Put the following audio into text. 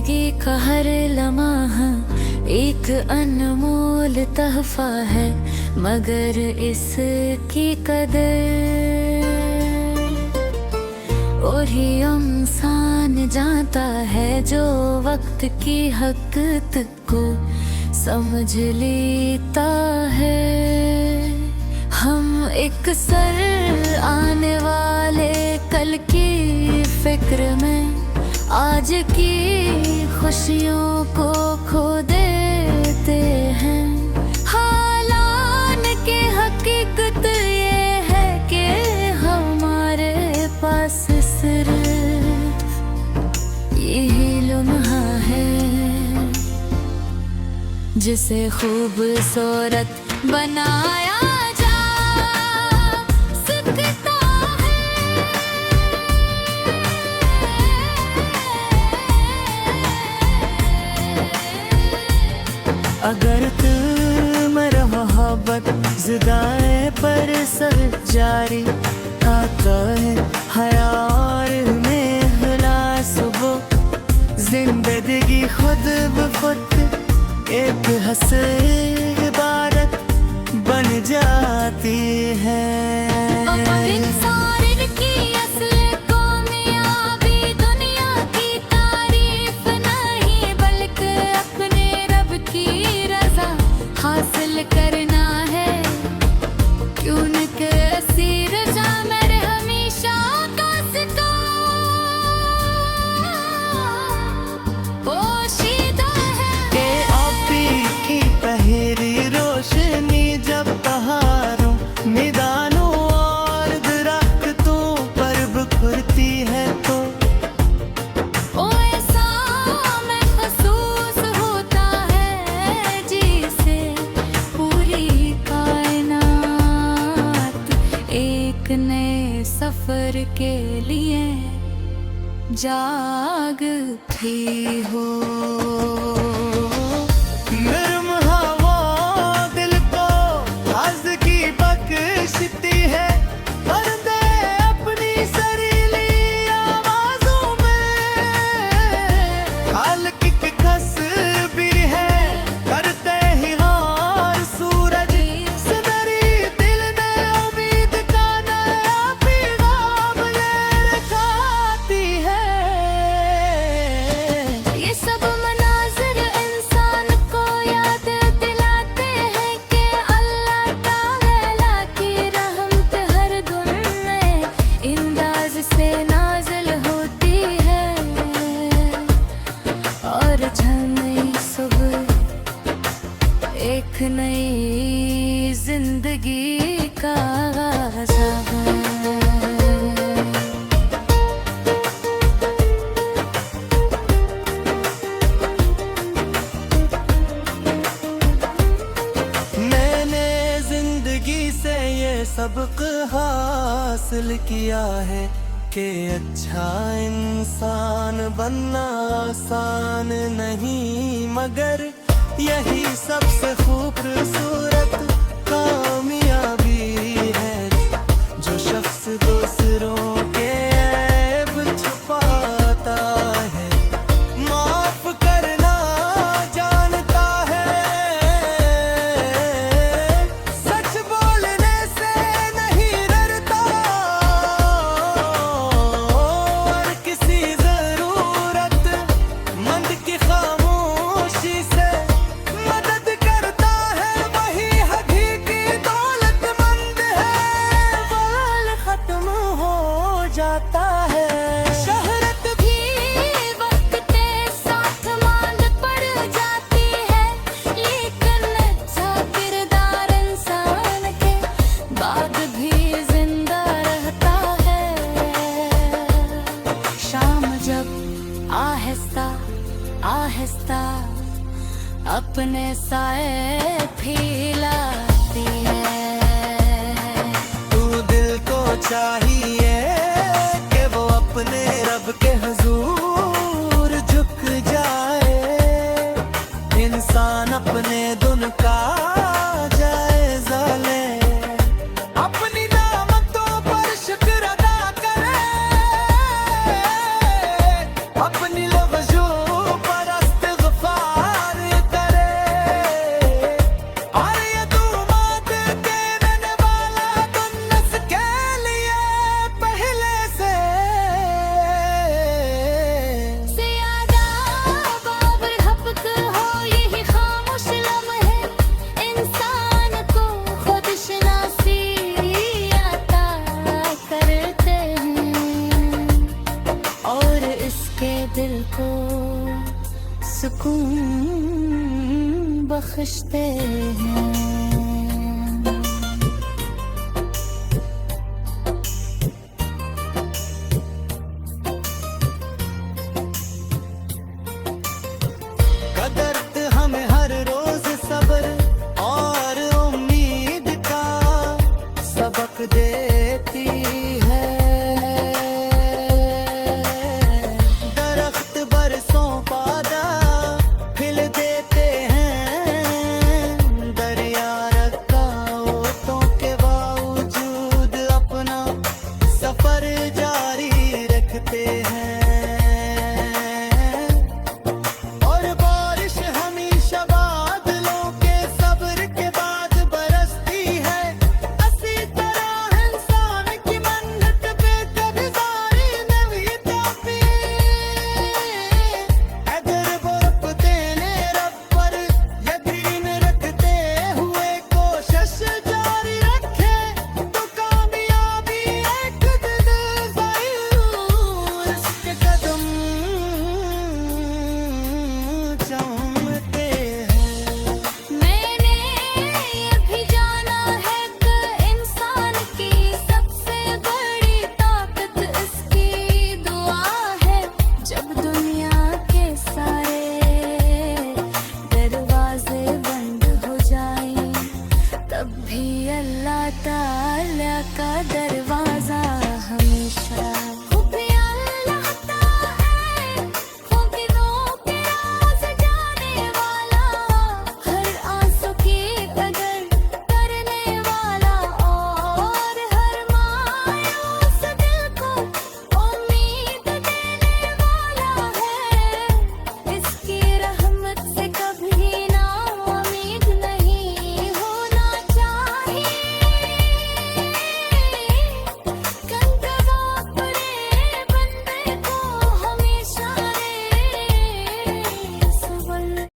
जिंदगी का हर लम्हा एक अनमोल तोहफा है, मगर इसकी कदर और ही इंसान जानता है जो वक्त की हकीकत को समझ लेता है। हम एक सर आने वाले कल की फिक्र में आज की खुशियों को खो देते हैं। हालान की हकीकत ये है कि हमारे पास सिर्फ यही लम्हा है जिसे खूबसूरत बनाया अगर तुम मोहब्बत ज़िदाए पर सर जारी आता है हयार में हला सुबह जिंदगी खुद ब खुद एक हंसी इबारत बन जाती है। हासिल करना है क्यों न कसीर जा मेरे हमेशा का सिता पोशीदा है के अभी की पहली रोशनी जब बहारों मैदानों और दरख्तों पर बिखरती है तो नए सफर के लिए जागती हो। नरम हवा दिल को हज़ की बख्शती है, पर्दे अपनी सरीली आवाज़ों में हल्की खसबीर है करते ही हार सूरज सदरी दिल ने उम्मीद का नया पैगाम ले रखाती है। ये सब मनाज़िर इंसान को याद दिलाते हैं कि अल्लाह ताला की रहमत हर गुन में इंदाज़ से नाज़िल होती है और नई सुबह एक नई जिंदगी का आगाज़ है। मैंने जिंदगी से ये सबक हासिल किया है कि अच्छा इंसान बनना आसान नहीं, मगर यही सबसे खूबसूरत कामयाबी है। जो शख्स दूसरों के ऐब छुपाता है, माफ करना जानता है, सच बोलने से नहीं डरता और किसी जरूरत मंद की खामोशी से मदद करता है, वही हकीकी दौलतमंद है। बाल खत्म हो जाता है, शोहरत भी वक्त के साथ मांग पड़ जाती है, लेकिन अच्छा किरदार इंसान के बाद भी जिंदा रहता है। शाम जब आहिस्ता आहिस्ता अपने साए फैलाती है। तू दिल को चाहिए कि वो अपने रब के हुजूर झुक जाए, इंसान अपने धुन का जायजा ले, अपनी नामतों पर शुक्र अदा करे, अपनी लफ्ज़ों पर बख्शते हैं।